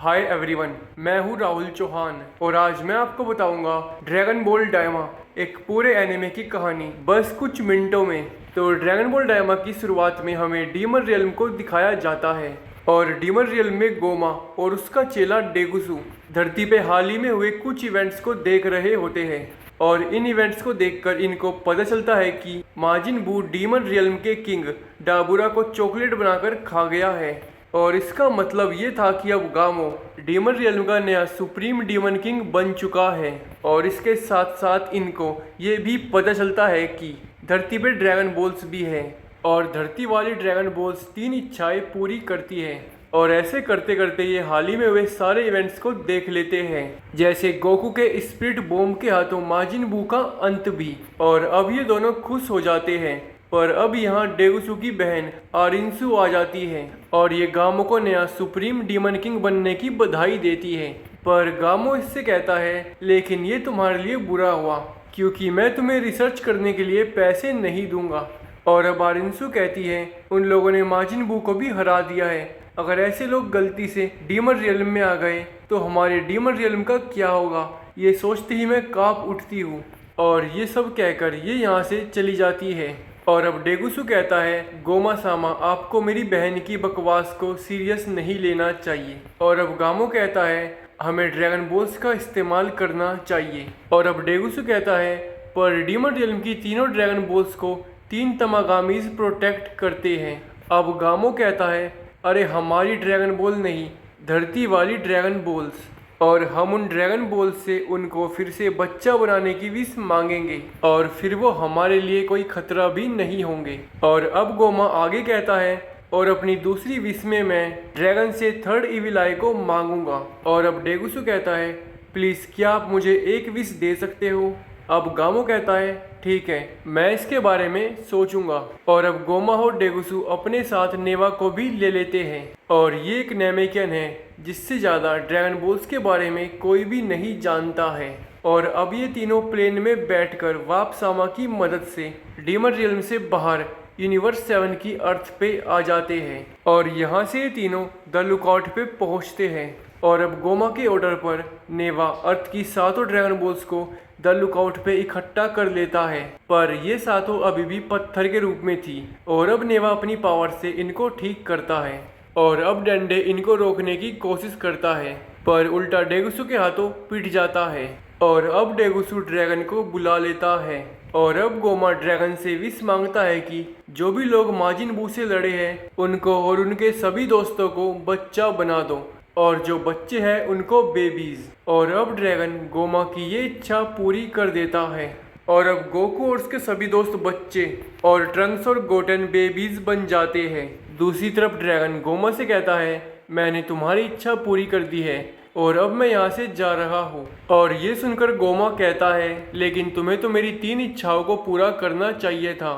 Hi everyone, मैं हूँ राहुल चौहान और आज मैं आपको बताऊंगा ड्रैगन बॉल डायमा एक पूरे एनिमे की कहानी बस कुछ मिनटों में। तो ड्रैगन बॉल डायमा की शुरुआत में हमें डीमन रियल्म को दिखाया जाता है और डीमन रियल्म में गोमा और उसका चेला डेगुसु धरती पे हाल ही में हुए कुछ इवेंट्स को देख रहे होते हैं और इन इवेंट्स को देखकर इनको पता चलता है कि माजिन बू डीमन रियल्म के किंग डाबुरा को चॉकलेट बनाकर खा गया है। और इसका मतलब ये था कि अब गामो डीमन रियल्म का नया सुप्रीम डीमन किंग बन चुका है। और इसके साथ साथ इनको ये भी पता चलता है कि धरती पे ड्रैगन बॉल्स भी है और धरती वाली ड्रैगन बॉल्स 3 इच्छाएं पूरी करती है। और ऐसे करते करते ये हाल ही में हुए सारे इवेंट्स को देख लेते हैं, जैसे गोकू के स्पिरिट बॉम्ब के हाथों माजिन बू का अंत भी। और अब ये दोनों खुश हो जाते हैं, पर अब यहाँ डेगुसु की बहन आरिंसु आ जाती है और ये गामो को नया सुप्रीम डीमन किंग बनने की बधाई देती है। पर गामो इससे कहता है लेकिन ये तुम्हारे लिए बुरा हुआ क्योंकि मैं तुम्हें रिसर्च करने के लिए पैसे नहीं दूंगा। और अब आरिंसु कहती है उन लोगों ने माजिन बू को भी हरा दिया है, अगर ऐसे लोग गलती से डीमन रियल्म में आ गए तो हमारे डीमन रियल्म का क्या होगा, ये सोचते ही मैं कांप उठती हूँ। और ये सब कहकर ये यहाँ से चली जाती है। और अब डेगुसु कहता है गोमा सामा आपको मेरी बहन की बकवास को सीरियस नहीं लेना चाहिए। और अब गामो कहता है हमें ड्रैगन बॉल्स का इस्तेमाल करना चाहिए। और अब डेगुसु कहता है पर डीमन रियल्म की तीनों ड्रैगन बॉल्स को 3 तमागामीज प्रोटेक्ट करते हैं। अब गामो कहता है अरे हमारी ड्रैगन बॉल नहीं, धरती वाली ड्रैगन बॉल्स, और हम उन ड्रैगन बॉल से उनको फिर से बच्चा बनाने की विश मांगेंगे और फिर वो हमारे लिए कोई खतरा भी नहीं होंगे। और अब गोमा आगे कहता है और अपनी दूसरी विश में मैं ड्रैगन से 3rd इविल आई को मांगूंगा। और अब डेगुसु कहता है प्लीज़ क्या आप मुझे एक विश दे सकते हो। अब गामो कहता है ठीक है, मैं इसके बारे में सोचूंगा। और अब गोमा और डेगुसु अपने साथ नेवा को भी ले लेते हैं और ये एक नेमेकियन है जिससे ज़्यादा ड्रैगन बॉल्स के बारे में कोई भी नहीं जानता है। और अब ये तीनों प्लेन में बैठकर वाप सामा की मदद से डीमन रियल्म से बाहर यूनिवर्स 7 की अर्थ पे आ जाते हैं और यहाँ से ये तीनों द लुकआउट पे पहुँचते हैं। और अब गोमा के ऑर्डर पर नेवा अर्थ की 7 ड्रैगन बॉल्स को द लुकआउट पे इकट्ठा कर लेता है, पर ये 7 अभी भी पत्थर के रूप में थी। और अब नेवा अपनी पावर से इनको ठीक करता है और अब डंडे इनको रोकने की कोशिश करता है, पर उल्टा डेगुसु के हाथों पिट जाता है। और अब डेगुसु ड्रैगन को बुला लेता है और अब गोमा ड्रैगन से विश मांगता है कि जो भी लोग माजिन बू से लड़े हैं उनको और उनके सभी दोस्तों को बच्चा बना दो और जो बच्चे हैं उनको बेबीज। और अब ड्रैगन गोमा की ये इच्छा पूरी कर देता है और अब गोकू और उसके सभी दोस्त बच्चे और ट्रंक्स और गोटेन बेबीज बन जाते हैं। दूसरी तरफ ड्रैगन गोमा से कहता है मैंने तुम्हारी इच्छा पूरी कर दी है और अब मैं यहाँ से जा रहा हूँ। और ये सुनकर गोमा कहता है लेकिन तुम्हें तो मेरी 3 इच्छाओं को पूरा करना चाहिए था।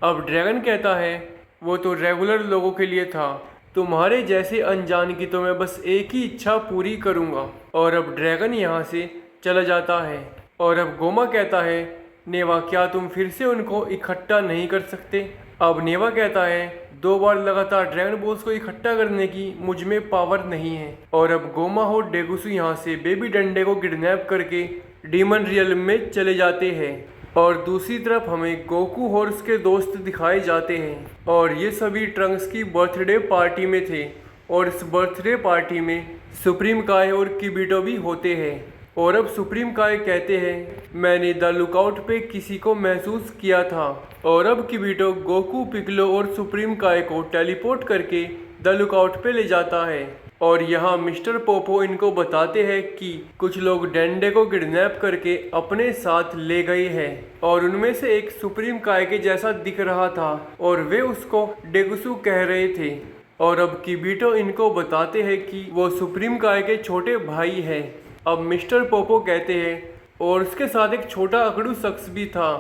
अब ड्रैगन कहता है वो तो रेगुलर लोगों के लिए था, तुम्हारे जैसे अनजान की तो मैं बस एक ही इच्छा पूरी करूँगा। और अब ड्रैगन यहाँ से चला जाता है। और अब गोमा कहता है नेवा क्या तुम फिर से उनको इकट्ठा नहीं कर सकते। अब नेवा कहता है 2 बार लगातार ड्रैगन बॉल्स को इकट्ठा करने की मुझ में पावर नहीं है। और अब गोमा और डेगुसु यहाँ से बेबी डंडे को किडनैप करके डीमन रियल्म में चले जाते हैं। और दूसरी तरफ हमें गोकू और उसके दोस्त दिखाए जाते हैं और ये सभी ट्रंक्स की बर्थडे पार्टी में थे और इस बर्थडे पार्टी में सुप्रीम काय और किबिटो भी होते हैं। और अब सुप्रीम काय कहते हैं मैंने द लुकआउट पे किसी को महसूस किया था। और अब किबिटो गोकू, पिकलो और सुप्रीम काय को टेलीपोर्ट करके द लुकआउट पे ले जाता है। और यहाँ मिस्टर पोपो इनको बताते हैं कि कुछ लोग डेंडे को किडनैप करके अपने साथ ले गए हैं और उनमें से एक सुप्रीम काय के जैसा दिख रहा था और वे उसको डेगुसु कह रहे थे। और अब किबिटो इनको बताते हैं कि वो सुप्रीम काय के छोटे भाई हैं। अब मिस्टर पोपो कहते हैं और उसके साथ एक छोटा अकड़ू शख्स भी था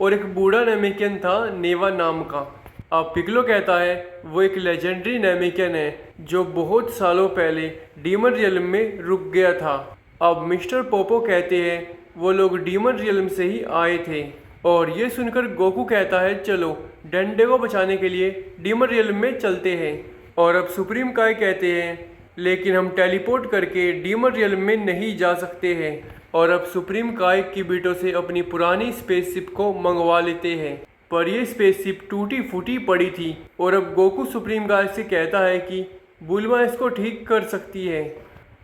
और एक बूढ़ा नेमेकियन था नेवा नाम का। अब पिकलो कहता है वो एक लेजेंडरी नेमेकियन है जो बहुत सालों पहले डीमन रियल्म में रुक गया था। अब मिस्टर पोपो कहते हैं वो लोग डीमन रियल्म से ही आए थे। और ये सुनकर गोकू कहता है चलो डंडे को बचाने के लिए डीमन रियल्म में चलते हैं। और अब सुप्रीम काय कहते हैं लेकिन हम टेलीपोर्ट करके डीमन रियल्म में नहीं जा सकते हैं और अब सुप्रीम काय किबीटो से अपनी पुरानी स्पेसशिप को मंगवा लेते हैं। पर यह स्पेसशिप टूटी फूटी पड़ी थी और अब गोकू सुप्रीम काय से कहता है कि बुल्मा इसको ठीक कर सकती है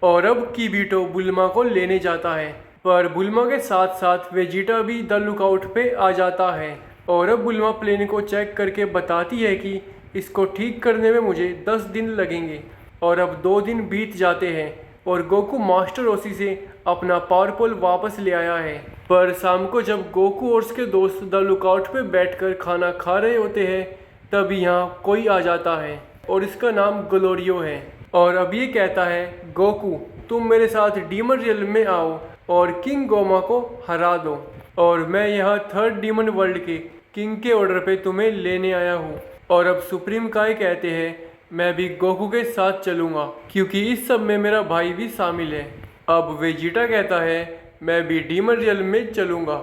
और अब किबीटो बुल्मा को लेने जाता है। पर बुल्मा के साथ साथ वेजिटा भी द लुकआउट पे आ जाता है और अब बुल्मा प्लेन को चेक करके बताती है कि इसको ठीक करने में मुझे 10 दिन लगेंगे और अब 2 दिन बीत जाते हैं और गोकू मास्टर रोशी से अपना पावर पोल वापस ले आया है। पर शाम को जब गोकू और उसके दोस्त द लुकआउट पे बैठकर खाना खा रहे होते हैं तभी यहाँ कोई आ जाता है और इसका नाम ग्लोरियो है और अब ये कहता है गोकू तुम मेरे साथ डीमन रियल्म में आओ और किंग गोमा को हरा दो और मैं यहाँ 3rd डीमन वर्ल्ड के किंग के ऑर्डर पे तुम्हें लेने आया हूँ। और अब सुप्रीम काय कहते हैं मैं भी गोकू के साथ चलूँगा क्योंकि इस सब में मेरा भाई भी शामिल है। अब वेजिटा कहता है मैं भी डीमन रियल्म में चलूँगा।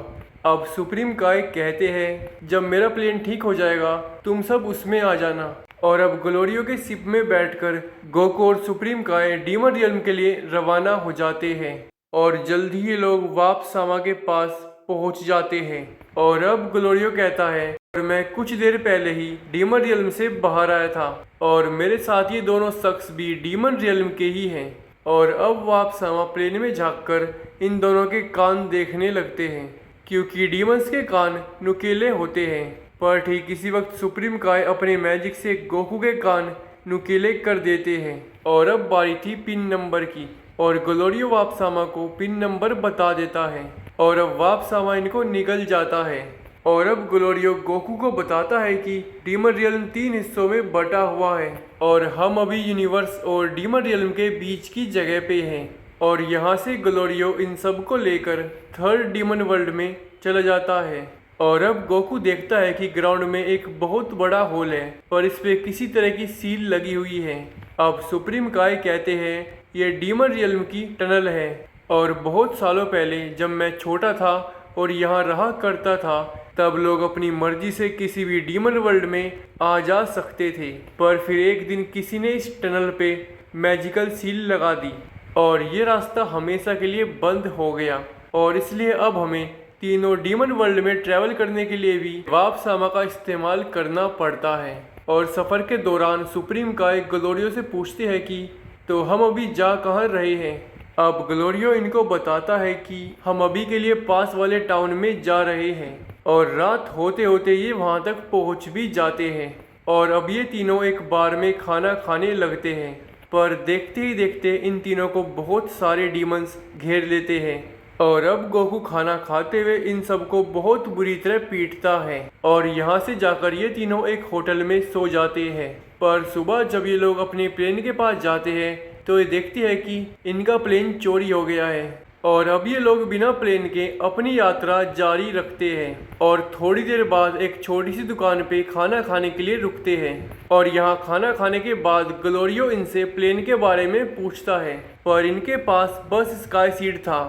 अब सुप्रीम काय कहते हैं जब मेरा प्लेन ठीक हो जाएगा तुम सब उसमें आ जाना और अब ग्लोरियो के शिप में बैठकर गोकू और सुप्रीम काय डीमन रियल्म के लिए रवाना हो जाते हैं और जल्द ही ये लोग वापसामा के पास पहुंच जाते हैं। और अब ग्लोरियो कहता है और मैं कुछ देर पहले ही डीमन रियल्म से बाहर आया था और मेरे साथ ये दोनों शख्स भी डीमन रियल्म के ही हैं। और अब वापसामा प्लेन में झांककर इन दोनों के कान देखने लगते हैं क्योंकि डीमंस के कान नुकीले होते हैं। पर ठीक इसी वक्त सुप्रीम काय अपने मैजिक से गोकू के कान नुकीले कर देते हैं और अब बारी थी पिन नंबर की और ग्लोरियो वापसामा को पिन नंबर बता देता है और अब वापसामा इनको निकल जाता है। और अब ग्लोरियो गोकू को बताता है कि डीमन रियल्म 3 हिस्सों में बटा हुआ है और हम अभी यूनिवर्स और डीमन रियल्म के बीच की जगह पे हैं। और यहाँ से ग्लोरियो इन सब को लेकर 3rd डीमन वर्ल्ड में चला जाता है। और अब गोकू देखता है कि ग्राउंड में एक बहुत बड़ा होल है और इस पे किसी तरह की सील लगी हुई है। अब सुप्रीम काय कहते हैं ये डीमन रियल्म की टनल है और बहुत सालों पहले जब मैं छोटा था और यहाँ रहा करता था तब लोग अपनी मर्जी से किसी भी डीमन वर्ल्ड में आ जा सकते थे। पर फिर एक दिन किसी ने इस टनल पे मैजिकल सील लगा दी और ये रास्ता हमेशा के लिए बंद हो गया और इसलिए अब हमें तीनों डीमन वर्ल्ड में ट्रैवल करने के लिए भी वापसामा का इस्तेमाल करना पड़ता है। और सफ़र के दौरान सुप्रीम काय ग्लोरियो से पूछते हैं कि तो हम अभी जा कहाँ रहे हैं। अब ग्लोरियो इनको बताता है कि हम अभी के लिए पास वाले टाउन में जा रहे हैं और रात होते होते ये वहाँ तक पहुँच भी जाते हैं। और अब ये तीनों एक बार में खाना खाने लगते हैं पर देखते ही देखते इन तीनों को बहुत सारे डीमंस घेर लेते हैं। और अब गोकू खाना खाते हुए इन सबको बहुत बुरी तरह पीटता है और यहाँ से जाकर ये तीनों एक होटल में सो जाते हैं। पर सुबह जब ये लोग अपने प्लेन के पास जाते हैं तो ये देखते हैं कि इनका प्लेन चोरी हो गया है और अब ये लोग बिना प्लेन के अपनी यात्रा जारी रखते हैं। और थोड़ी देर बाद एक छोटी सी दुकान पे खाना खाने के लिए रुकते हैं और यहाँ खाना खाने के बाद ग्लोरियो इनसे प्लेन के बारे में पूछता है पर इनके पास बस स्काई सीड था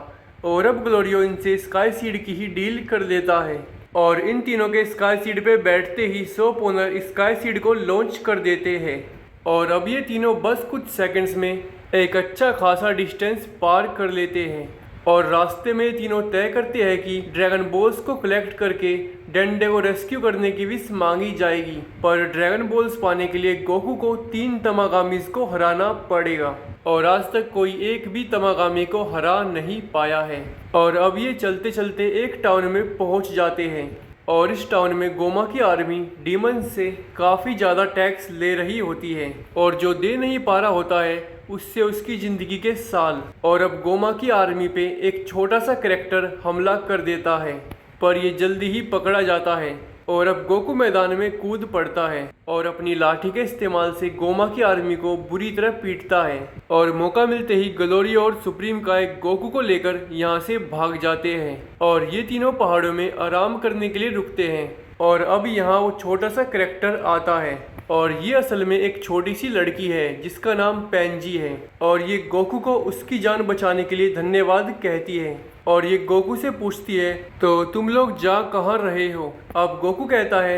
और अब ग्लोरियो इनसे स्काई सीड की ही डील कर लेता है और इन तीनों के स्काई सीड पे बैठते ही शॉप ओनर स्काई सीड को लॉन्च कर देते हैं। और अब ये तीनों बस कुछ सेकंड्स में एक अच्छा खासा डिस्टेंस पार कर लेते हैं और रास्ते में तीनों तय करते हैं कि ड्रैगन बॉल्स को कलेक्ट करके डेंडे को रेस्क्यू करने की विश मांगी जाएगी। पर ड्रैगन बॉल्स पाने के लिए गोकू को 3 तमागामीज को हराना पड़ेगा और आज तक कोई एक भी तमागामी को हरा नहीं पाया है। और अब ये चलते चलते एक टाउन में पहुंच जाते हैं और इस टाउन में गोमा की आर्मी डीमन से काफ़ी ज़्यादा टैक्स ले रही होती है और जो दे नहीं पा रहा होता है उससे उसकी ज़िंदगी के साल। और अब गोमा की आर्मी पे एक छोटा सा कैरेक्टर हमला कर देता है पर ये जल्दी ही पकड़ा जाता है और अब गोकू मैदान में कूद पड़ता है और अपनी लाठी के इस्तेमाल से गोमा की आर्मी को बुरी तरह पीटता है। और मौका मिलते ही ग्लोरियो और सुप्रीम काय गोकू को लेकर यहाँ से भाग जाते हैं और ये तीनों पहाड़ों में आराम करने के लिए रुकते हैं। और अब यहाँ वो छोटा सा कैरेक्टर आता है और ये असल में एक छोटी सी लड़की है जिसका नाम पेंजी है और ये गोकू को उसकी जान बचाने के लिए धन्यवाद कहती है। और ये गोकू से पूछती है तो तुम लोग जा कहाँ रहे हो। अब गोकू कहता है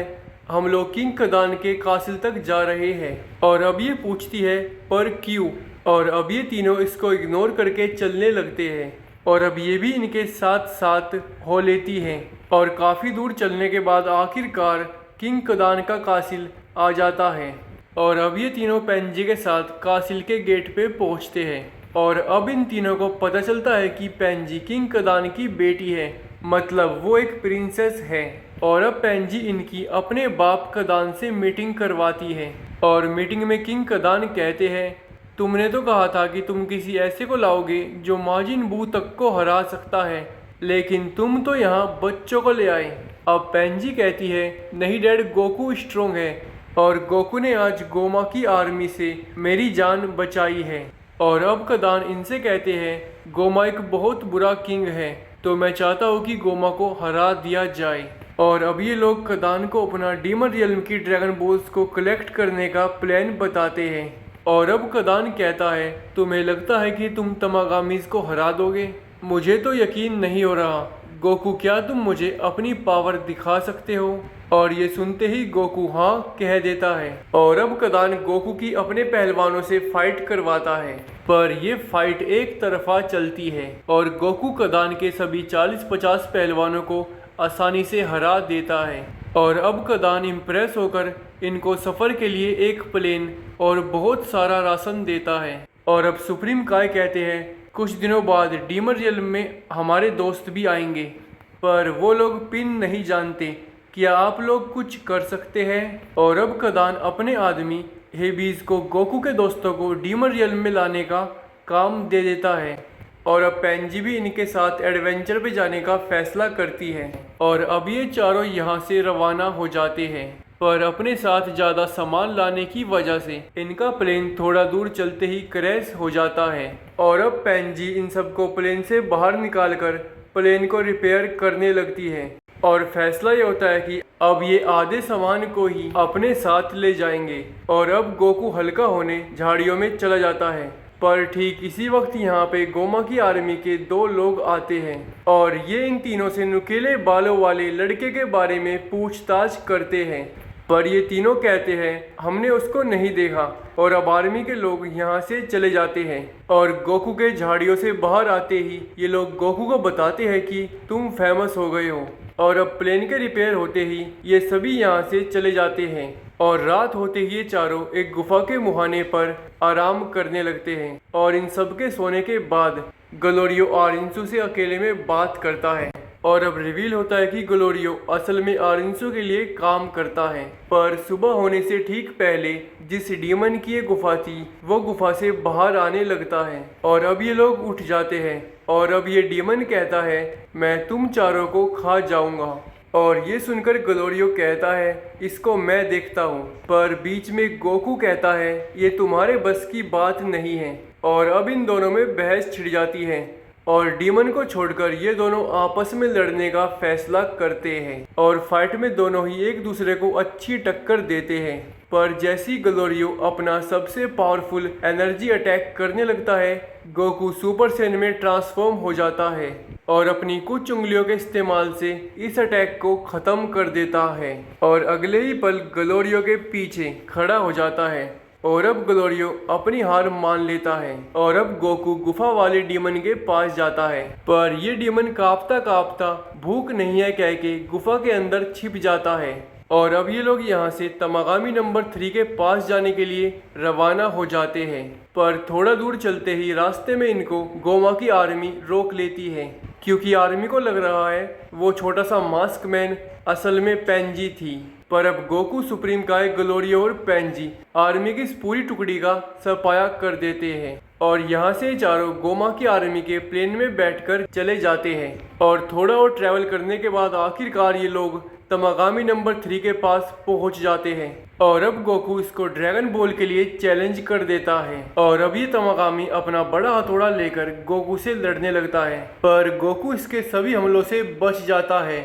हम लोग किंग कदान के कासिल तक जा रहे हैं। और अब ये पूछती है पर क्यों। और अब ये तीनों इसको इग्नोर करके चलने लगते हैं और अब ये भी इनके साथ साथ हो लेती हैं और काफ़ी दूर चलने के बाद आखिरकार किंग कदान का कासिल आ जाता है और अब ये तीनों पेंजी के साथ कासिल के गेट पे पहुंचते हैं और अब इन तीनों को पता चलता है कि पेंजी किंग कदान की बेटी है, मतलब वो एक प्रिंसेस है। और अब पेंजी इनकी अपने बाप कदान से मीटिंग करवाती है और मीटिंग में किंग कदान कहते हैं, तुमने तो कहा था कि तुम किसी ऐसे को लाओगे जो माजिन बू तक को हरा सकता है, लेकिन तुम तो यहाँ बच्चों को ले आए। अब पेंजी कहती है, नहीं डैड, गोकू स्ट्रोंग है और गोकू ने आज गोमा की आर्मी से मेरी जान बचाई है। और अब कदान इनसे कहते हैं, गोमा एक बहुत बुरा किंग है, तो मैं चाहता हूँ कि गोमा को हरा दिया जाए। और अब ये लोग कदान को अपना डीमन रियल्म की ड्रैगन बॉल्स को कलेक्ट करने का प्लान बताते हैं। और अब कदान कहता है, तुम्हें लगता है कि तुम तमागामीज को हरा दोगे? मुझे तो यकीन नहीं हो रहा। गोकू, क्या तुम मुझे अपनी पावर दिखा सकते हो? और ये सुनते ही गोकू हाँ कह देता है और अब कदान गोकू की अपने पहलवानों से फाइट करवाता है, पर ये फाइट एक तरफा चलती है और गोकू कदान के सभी 40-50 पहलवानों को आसानी से हरा देता है। और अब कदान इम्प्रेस होकर इनको सफ़र के लिए एक प्लेन और बहुत सारा राशन देता है। और अब सुप्रीम काय कहते हैं, कुछ दिनों बाद डीमन रियल्म में हमारे दोस्त भी आएंगे, पर वो लोग पिन नहीं जानते, क्या आप लोग कुछ कर सकते हैं? और अब कदान अपने आदमी हेबीज को गोकू के दोस्तों को डीमन रियल्म में लाने का काम दे देता है और अब पेंजी भी इनके साथ एडवेंचर पे जाने का फैसला करती है। और अब ये चारों यहाँ से रवाना हो जाते हैं, पर अपने साथ ज़्यादा सामान लाने की वजह से इनका प्लेन थोड़ा दूर चलते ही क्रैश हो जाता है। और अब पेंजी इन सबको प्लेन से बाहर निकालकर प्लेन को रिपेयर करने लगती है और फैसला ये होता है कि अब ये आधे सामान को ही अपने साथ ले जाएंगे। और अब गोकू हल्का होने झाड़ियों में चला जाता है, पर ठीक इसी वक्त यहाँ पे गोमा की आर्मी के 2 लोग आते हैं और ये इन तीनों से नुकीले बालों वाले लड़के के बारे में पूछताछ करते हैं, पर ये तीनों कहते हैं हमने उसको नहीं देखा। और अब आर्मी के लोग यहाँ से चले जाते हैं और गोकू के झाड़ियों से बाहर आते ही ये लोग गोकू को बताते हैं कि तुम फेमस हो गए हो। और अब प्लेन के रिपेयर होते ही ये सभी यहाँ से चले जाते हैं और रात होते ही ये चारों एक गुफा के मुहाने पर आराम करने लगते हैं। और इन सब के सोने के बाद ग्लोरियो आरिंसू से अकेले में बात करता है और अब रिवील होता है कि ग्लोरियो असल में आरिंसू के लिए काम करता है। पर सुबह होने से ठीक पहले जिस डीमन की ये गुफा थी वो गुफा से बाहर आने लगता है और अब ये लोग उठ जाते हैं और अब ये डीमन कहता है, मैं तुम चारों को खा जाऊंगा। और ये सुनकर ग्लोरियो कहता है, इसको मैं देखता हूँ। पर बीच में गोकू कहता है, ये तुम्हारे बस की बात नहीं है। और अब इन दोनों में बहस छिड़ जाती है और डीमन को छोड़कर ये दोनों आपस में लड़ने का फैसला करते हैं और फाइट में दोनों ही एक दूसरे को अच्छी टक्कर देते हैं। पर जैसी ग्लोरियो अपना सबसे पावरफुल एनर्जी अटैक करने लगता है, गोकू सुपर सैयन में ट्रांसफॉर्म हो जाता है और अपनी कुछ उंगलियों के इस्तेमाल से इस अटैक को ख़त्म कर देता है और अगले ही पल ग्लोरियो के पीछे खड़ा हो जाता है। और अब ग्लोरियो अपनी हार मान लेता है और अब गोकू गुफा वाले डीमन के पास जाता है, पर ये डीमन कांपता कांपता भूख नहीं है कह के गुफा के अंदर छिप जाता है। और अब ये लोग यहाँ से तमागामी नंबर 3 के पास जाने के लिए रवाना हो जाते हैं, पर थोड़ा दूर चलते ही रास्ते में इनको गोमा की आर्मी रोक लेती है, क्योंकि आर्मी को लग रहा है वो छोटा सा मास्क मैन असल में पेंजी थी। पर अब गोकू, सुप्रीम काय, ग्लोरियो और पेंजी आर्मी की इस पूरी टुकड़ी का सफाया कर देते हैं और यहाँ से चारों गोमा की आर्मी के प्लेन में बैठकर चले जाते हैं। और थोड़ा और ट्रैवल करने के बाद आखिरकार ये लोग तमागामी नंबर 3 के पास पहुंच जाते हैं और अब गोकू इसको ड्रैगन बॉल के लिए चैलेंज कर देता है और अब ये तमागामी अपना बड़ा हथौड़ा लेकर गोकू से लड़ने लगता है, पर गोकू इसके सभी हमलों से बच जाता है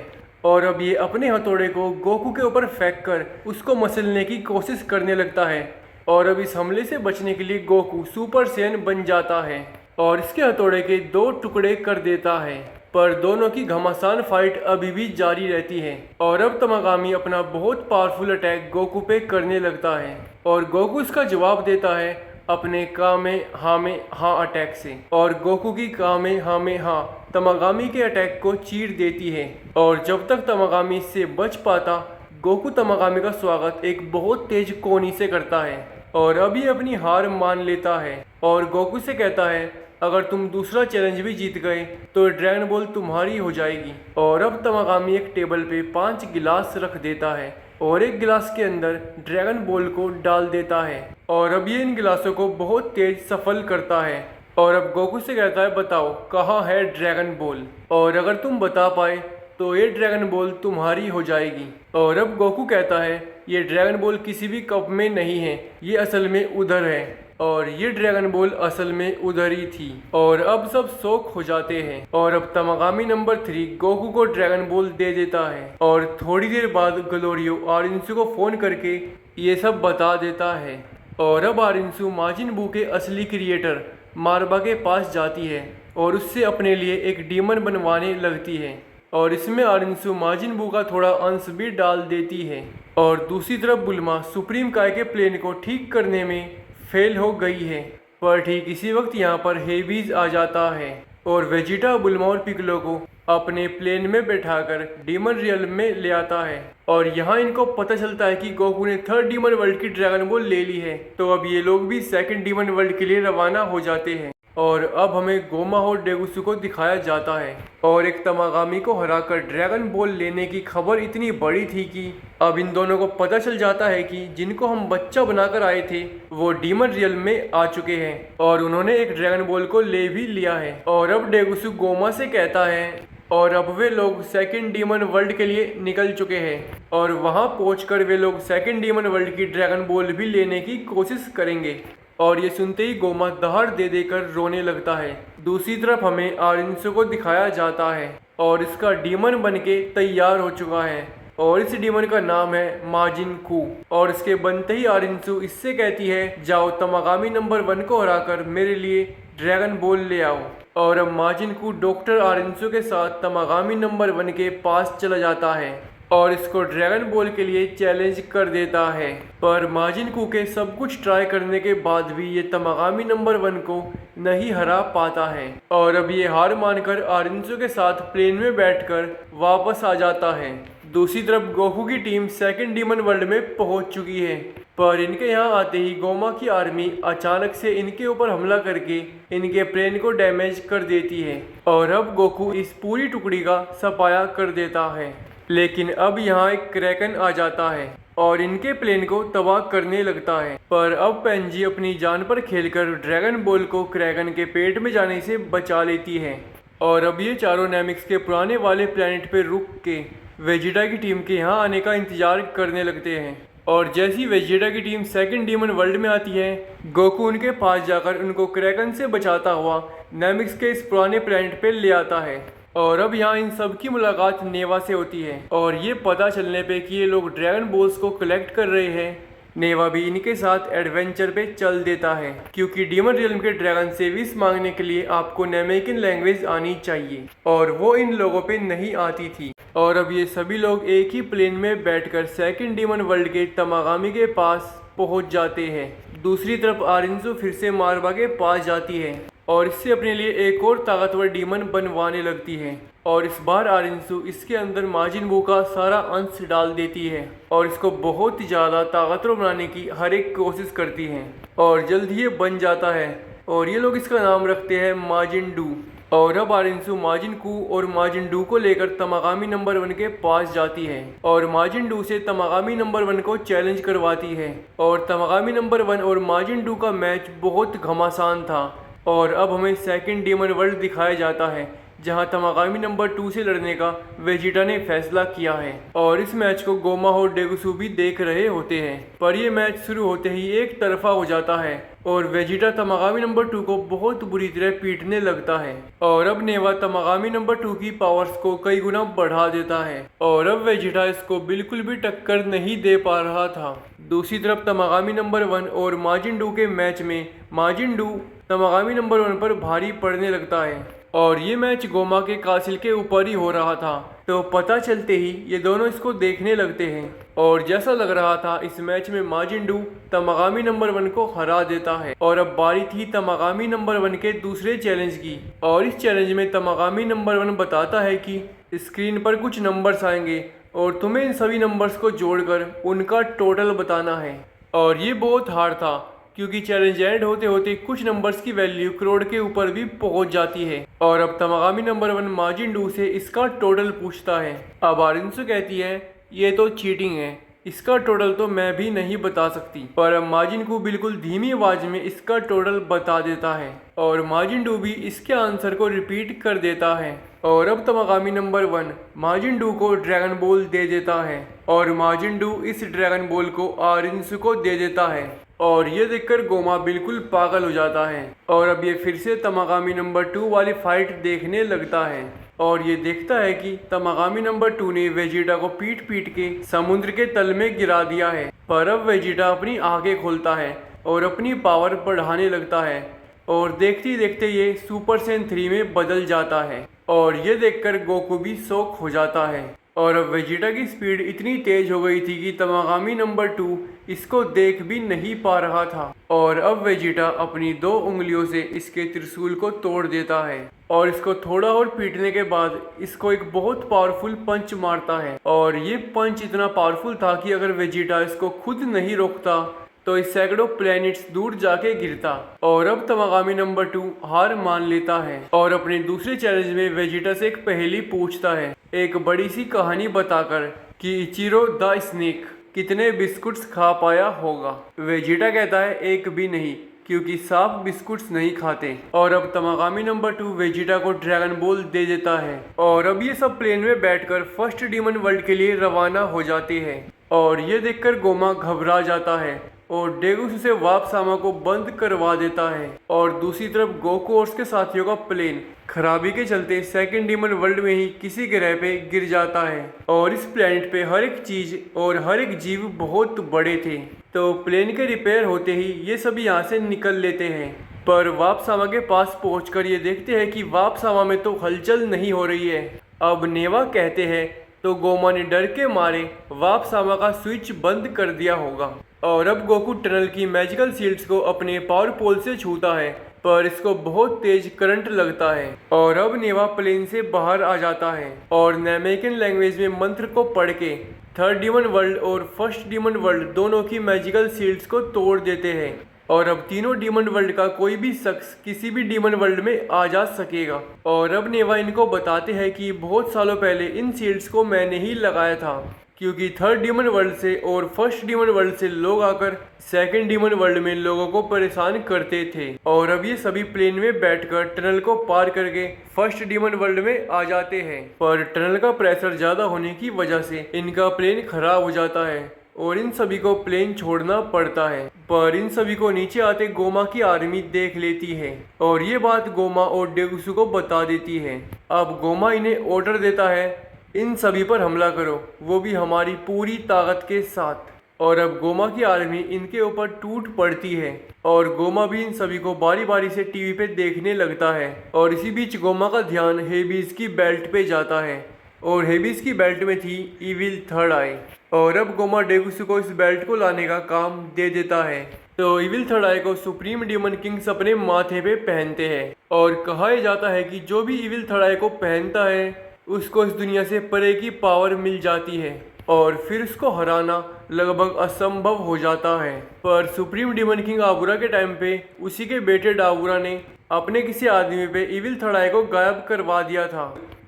और अब ये अपने हथौड़े को गोकू के ऊपर फेंक कर उसको मसलने की कोशिश करने लगता है। और अब इस हमले से बचने के लिए गोकू सुपर सैयन बन जाता है और इसके हथौड़े के 2 टुकड़े कर देता है, पर दोनों की घमासान फाइट अभी भी जारी रहती है। और अब तमागामी अपना बहुत पावरफुल अटैक गोकू पे करने लगता है और गोकू इसका जवाब देता है, अपने कामेहामेहा अटैक से और गोकू की कामेहामेहा तमागामी के अटैक को चीर देती है। और जब तक तमागामी इससे बच पाता, गोकू तमागामी का स्वागत एक बहुत तेज कोनी से करता है और अब ये अपनी हार मान लेता है और गोकू से कहता है अगर तुम दूसरा चैलेंज भी जीत गए तो ड्रैगन बॉल तुम्हारी हो जाएगी। और अब तमागामी एक टेबल पे 5 गिलास रख देता है और एक गिलास के अंदर ड्रैगन बॉल को डाल देता है और अब ये इन गिलासों को बहुत तेज सफल करता है। और अब गोकू से कहता है बताओ कहाँ है ड्रैगन बॉल, और अगर तुम बता पाए तो ये ड्रैगन बॉल तुम्हारी हो जाएगी। और अब गोकू कहता है ये ड्रैगन बॉल किसी भी कप में नहीं है, ये असल में उधर है और ये ड्रैगन बॉल असल में उधर ही थी। और अब सब शौक हो जाते हैं और अब तमागामी नंबर 3 गोकू को ड्रैगन बॉल दे देता है और थोड़ी देर बाद ग्लोरियो आरिंसू को फोन करके ये सब बता देता है। और अब आरिंसू माजिन बू के असली क्रिएटर मार्बा के पास जाती है और उससे अपने लिए एक डीमन बनवाने लगती है और इसमें आरिंसू माजिन बू का थोड़ा अंश भी डाल देती है। और दूसरी तरफ बुल्मा सुप्रीम काय के प्लेन को ठीक करने में फेल हो गई है, पर ठीक इसी वक्त यहाँ पर हेबीज आ जाता है और वेजिटा बुल्मा और पिकलो को अपने प्लेन में बैठाकर डीमन रियल में ले आता है। और यहाँ इनको पता चलता है कि गोकू ने 3rd डीमन वर्ल्ड की ड्रैगन बॉल ले ली है, तो अब ये लोग भी 2nd डीमन वर्ल्ड के लिए रवाना हो जाते हैं। और अब हमें गोमा और डेगुसु को दिखाया जाता है और एक तमागामी को हराकर ड्रैगन बॉल लेने की खबर इतनी बड़ी थी कि अब इन दोनों को पता चल जाता है कि जिनको हम बच्चा बनाकर आए थे वो डीमन रियल में आ चुके हैं और उन्होंने एक ड्रैगन बॉल को ले भी लिया है। और अब डेगुसु गोमा से कहता है और अब वे लोग 2nd डीमन वर्ल्ड के लिए निकल चुके हैं और वहां पहुंचकर वे लोग 2nd डीमन वर्ल्ड की ड्रैगन बॉल भी लेने की कोशिश करेंगे। और ये सुनते ही गोमा दहाड़ दे देकर रोने लगता है। दूसरी तरफ हमें आरिंसू को दिखाया जाता है और इसका डीमन बनके तैयार हो चुका है और इस डीमन का नाम है माजिन कू। और इसके बनते ही आरिंसू इससे कहती है जाओ तमागामी नंबर 1 को हराकर मेरे लिए ड्रैगन बॉल ले आओ। और अब माजिन कू डॉक्टर आरिंसू के साथ तमागामी नंबर 1 के पास चला जाता है और इसको ड्रैगन बॉल के लिए चैलेंज कर देता है। पर माजिन कू के सब कुछ ट्राई करने के बाद भी ये तमागामी नंबर 1 को नहीं हरा पाता है और अब ये हार मानकर आरिंसू के साथ प्लेन में बैठकर वापस आ जाता है। दूसरी तरफ गोकू की टीम 2nd डीमन वर्ल्ड में पहुंच चुकी है, पर इनके यहाँ आते ही गोमा की आर्मी अचानक से इनके ऊपर हमला करके इनके प्लेन को डैमेज कर देती है और अब गोकू इस पूरी टुकड़ी का सफाया कर देता है। लेकिन अब यहाँ एक क्रैकन आ जाता है और इनके प्लेन को तबाह करने लगता है, पर अब पेंजी अपनी जान पर खेलकर ड्रैगन बॉल को क्रैकन के पेट में जाने से बचा लेती है। और अब ये चारों नेमिक्स के पुराने वाले प्लेनेट पे रुक के वेजिटा की टीम के यहाँ आने का इंतजार करने लगते हैं। और जैसी वेजिटा की टीम 2nd डीमन वर्ल्ड में आती है, गोकू उनके पास जाकर उनको क्रैकन से बचाता हुआ नेमिक्स के इस पुराने प्लेनेट पे ले आता है। और अब यहाँ इन सब की मुलाकात नेवा से होती है और ये पता चलने पे कि ये लोग ड्रैगन बॉल्स को कलेक्ट कर रहे हैं, नेवा भी इनके साथ एडवेंचर पे चल देता है क्योंकि डीमन रियल्म के ड्रैगन से विश मांगने के लिए आपको नेमेकिन लैंग्वेज आनी चाहिए और वो इन लोगों पे नहीं आती थी। और अब ये सभी लोग एक ही प्लेन में बैठकर 2nd डीमन वर्ल्ड के तमागामी के पास पहुंच जाते हैं। दूसरी तरफ आरिंसू फिर से मार्बा के पास जाती है और इससे अपने लिए एक और ताकतवर डीमन बनवाने लगती है और इस बार आरिंसू इसके अंदर माजिन बू का सारा अंश डाल देती है और इसको बहुत ही ज़्यादा ताकतवर बनाने की हर एक कोशिश करती है और जल्द ही ये बन जाता है और ये लोग इसका नाम रखते हैं माजिन डू। और अब आरिंसू माजिन कू और माजिन डू को लेकर तमागामी नंबर 1 के पास जाती है और माजिन डू से तमागामी नंबर 1 को चैलेंज करवाती है। और तमागामी नंबर 1 और माजिन डू का मैच बहुत घमासान था और अब हमें 2nd डीमन वर्ल्ड दिखाया जाता है जहां तमागामी नंबर 2 से लड़ने का वेजिटा ने फैसला किया है। और इस मैच को गोमा और डेगुसु भी देख रहे होते हैं, पर यह मैच शुरू होते ही एक तरफा हो जाता है और वेजिटा तमागामी नंबर 2 को बहुत बुरी तरह पीटने लगता है। और अब नेवा तमागामी नंबर 2 की पावर्स को कई गुना बढ़ा देता है और अब वेजिटा इसको बिल्कुल भी टक्कर नहीं दे पा रहा था। दूसरी तरफ तमागामी नंबर 1 और माजिन डू के मैच में माजिन डू तमागामी नंबर 1 पर भारी पड़ने लगता है और ये मैच गोमा के कासिल के ऊपर ही हो रहा था। तो पता चलते ही ये दोनों इसको देखने लगते हैं और जैसा लग रहा था इस मैच में माजिन-डू तमागामी नंबर 1 को हरा देता है। और अब बारी थी तमागामी नंबर 1 के दूसरे चैलेंज की और इस चैलेंज में तमागामी नंबर 1 बताता है कि स्क्रीन पर कुछ नंबर्स आएंगे और तुम्हें इन सभी नंबर्स को जोड़कर उनका टोटल बताना है। और ये बहुत हार्ड था क्योंकि चैलेंज एंड होते होते कुछ नंबर्स की वैल्यू करोड़ के ऊपर भी पहुंच जाती है। और अब तमागामी नंबर 1 माजिन-डू से इसका टोटल पूछता है। अब आरिंसु कहती है ये तो चीटिंग है, इसका टोटल तो मैं भी नहीं बता सकती। पर अब माजिन-डू बिल्कुल धीमी आवाज में इसका टोटल बता देता है और माजिन-डू भी इसके आंसर को रिपीट कर देता है। और अब तमागामी नंबर 1 माजिन-डू को ड्रैगन बॉल दे देता है और माजिन-डू इस ड्रैगन बॉल को आरिंसु को दे देता है और ये देखकर गोमा बिल्कुल पागल हो जाता है। और अब ये फिर से तमागामी नंबर 2 वाली फाइट देखने लगता है और ये देखता है कि तमागामी नंबर 2 ने वेजिटा को पीट पीट के समुद्र के तल में गिरा दिया है। पर अब वेजिटा अपनी आंखें खोलता है और अपनी पावर बढ़ाने लगता है और देखते ही देखते ये सुपर सैयन 3 में बदल जाता है और ये देखकर गोकू भी शॉक हो जाता है। और अब वेजिटा की स्पीड इतनी तेज हो गई थी कि तमागामी नंबर 2 इसको देख भी नहीं पा रहा था। और अब वेजिटा अपनी 2 उंगलियों से इसके त्रिशूल को तोड़ देता है और इसको थोड़ा और पीटने के बाद इसको एक बहुत पावरफुल पंच मारता है। और ये पंच इतना पावरफुल था कि अगर वेजिटा इसको खुद नहीं रोकता तो इस सैकड़ों प्लैनेट्स दूर जाके गिरता। और अब तमागामी नंबर 2 हार मान लेता है और अपने दूसरे चैलेंज में वेजिटा से एक पहेली पूछता है एक बड़ी सी कहानी बताकर कि इचिरो द स्नेक कितने बिस्कुट्स खा पाया होगा। वेजिटा कहता है एक भी नहीं क्योंकि सांप बिस्कुट्स नहीं खाते। और अब तमागामी नंबर 2 वेजिटा को ड्रैगन बॉल दे देता है और अब ये सब प्लेन में बैठकर फर्स्ट डीमन वर्ल्ड के लिए रवाना हो जाते हैं। और ये देखकर गोमा घबरा जाता है और डेगुस उसे वापसामा को बंद करवा देता है। और दूसरी तरफ गोकू और उसके साथियों का प्लेन खराबी के चलते सेकंड डीमन वर्ल्ड में ही किसी ग्रह पे गिर जाता है और इस प्लेनेट पे हर एक चीज और हर एक जीव बहुत बड़े थे। तो प्लेन के रिपेयर होते ही ये सभी यहाँ से निकल लेते हैं। पर वापसामा के पास पहुंचकर ये देखते हैं कि वापसामा में तो हलचल नहीं हो रही है। अब नेवा कहते हैं तो गोमा ने डर के मारे वापसामा का स्विच बंद कर दिया होगा। और अब गोकू टनल की मैजिकल शील्ड्स को अपने पावर पोल से छूता है पर इसको बहुत तेज करंट लगता है। और अब नेवा प्लेन से बाहर आ जाता है और नामेकिन लैंग्वेज में मंत्र को पढ़ के थर्ड डीमन वर्ल्ड और फर्स्ट डीमन वर्ल्ड दोनों की मैजिकल शील्ड्स को तोड़ देते हैं। और अब तीनों डीमन वर्ल्ड का कोई भी शख्स किसी भी डीमन वर्ल्ड में आ जा सकेगा। और अब नेवा इनको बताते हैं कि बहुत सालों पहले इन शील्ड्स को मैंने ही लगाया था क्योंकि थर्ड डीमन वर्ल्ड से और फर्स्ट डीमन वर्ल्ड से लोग आकर सेकंड डीमन वर्ल्ड में लोगों को परेशान करते थे। और अब ये सभी प्लेन में बैठकर टनल को पार करके फर्स्ट डीमन वर्ल्ड में आ जाते हैं। पर टनल का प्रेशर ज्यादा होने की वजह से इनका प्लेन खराब हो जाता है और इन सभी को प्लेन छोड़ना पड़ता है। पर इन सभी को नीचे आते गोमा की आर्मी देख लेती है और ये बात गोमा और डेगुसु को बता देती है। अब गोमा इन्हें ऑर्डर देता है इन सभी पर हमला करो, वो भी हमारी पूरी ताकत के साथ। और अब गोमा की आर्मी इनके ऊपर टूट पड़ती है और गोमा भी इन सभी को बारी बारी से टीवी पे देखने लगता है। और इसी बीच गोमा का ध्यान हेबीज की बेल्ट पे जाता है और हेबीज की बेल्ट में थी इविल थर्ड आई। और अब गोमा डेगुसु को इस बेल्ट को लाने का काम दे देता है। तो इविल थर्ड आई को सुप्रीम डीमन किंग्स अपने माथे पे पहनते हैं और कहा जाता है कि जो भी इविल थर्ड आई को पहनता है उसको इस दुनिया से परे की पावर मिल जाती है और फिर उसको हराना लगभग असंभव हो जाता है। पर सुप्रीम डीमन किंग आगुरा के टाइम पे उसी के बेटे डागुरा ने अपने किसी आदमी पे इविल थर्ड आई को गायब करवा दिया था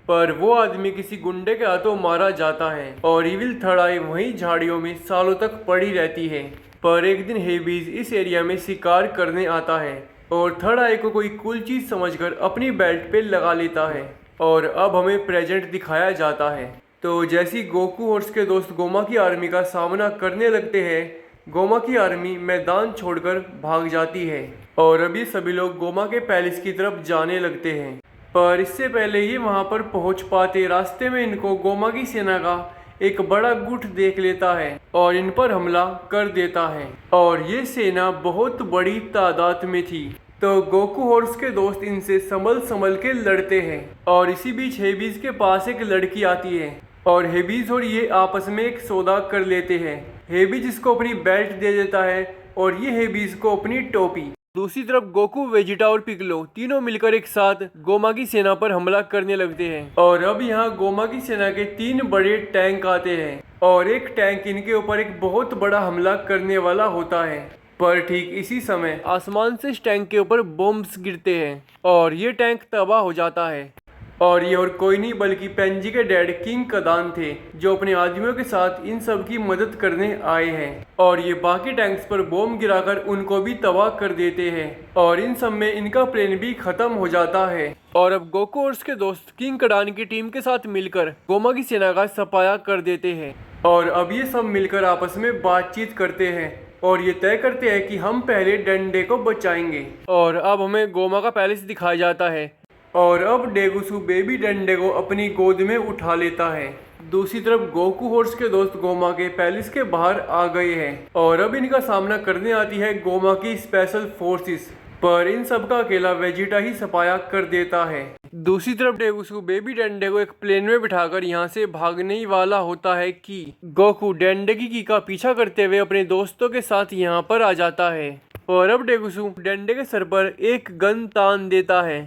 पर वो आदमी किसी गुंडे के हाथों मारा जाता है और इविल थर्ड आई वहीं झाड़ियों में सालों तक पड़ी रहती है। पर एक दिन हेबीज इस एरिया में शिकार करने आता है और थर्ड आई को कोई कूल चीज समझकर अपनी बेल्ट पे लगा लेता है। और अब हमें प्रेजेंट दिखाया जाता है। तो जैसी गोकू और उसके दोस्त गोमा की आर्मी का सामना करने लगते हैं गोमा की आर्मी मैदान छोड़कर भाग जाती है और अभी सभी लोग गोमा के पैलेस की तरफ जाने लगते हैं। पर इससे पहले ये वहां पर पहुंच पाते रास्ते में इनको गोमा की सेना का एक बड़ा गुट देख लेता है और इन पर हमला कर देता है। और ये सेना बहुत बड़ी तादाद में थी तो गोकू और उसके दोस्त इनसे संभल संभल के लड़ते हैं और इसी बीच हेबीज के पास एक लड़की आती है और हेबीज और ये आपस में एक सौदा कर लेते हैं। हेबीज इसको अपनी बेल्ट दे देता है और ये हेबीज को अपनी टोपी। दूसरी तरफ गोकू, वेजिटा और पिकलो तीनों मिलकर एक साथ गोमा की सेना पर हमला करने लगते हैं और अब यहाँ गोमा की सेना के 3 बड़े टैंक आते हैं और एक टैंक इनके ऊपर एक बहुत बड़ा हमला करने वाला होता है। पर ठीक इसी समय आसमान से इस टैंक के ऊपर बॉम्ब्स गिरते हैं और ये टैंक तबाह हो जाता है और ये और कोई नहीं बल्कि पेंजी के डैड किंग कदान थे जो अपने आदमियों के साथ इन सब की मदद करने आए हैं और ये बाकी टैंक्स पर बॉम्ब गिराकर उनको भी तबाह कर देते हैं और इन सब में इनका प्लेन भी खत्म हो जाता है। और अब गोकू और उसके दोस्त किंग कदान की टीम के साथ मिलकर गोमा की सेना का सफाया कर देते हैं और अब ये सब मिलकर आपस में बातचीत करते हैं और ये तय करते हैं कि हम पहले डंडे को बचाएंगे। और अब हमें गोमा का पैलेस दिखाया जाता है और अब डेगुसु बेबी डंडे को अपनी गोद में उठा लेता है। दूसरी तरफ गोकू हॉर्स के दोस्त गोमा के पैलेस के बाहर आ गए हैं और अब इनका सामना करने आती है गोमा की स्पेशल फोर्सेस, पर इन सब का अकेला वेजिटा ही सफाया कर देता है। दूसरी तरफ डेगुसु बेबी डंडे को एक प्लेन में बिठाकर यहाँ से भागने ही वाला होता है कि गोकू डंडे की का पीछा करते हुए अपने दोस्तों के साथ यहाँ पर आ जाता है और अब डेगुसु डंडे के सर पर एक गन तान देता है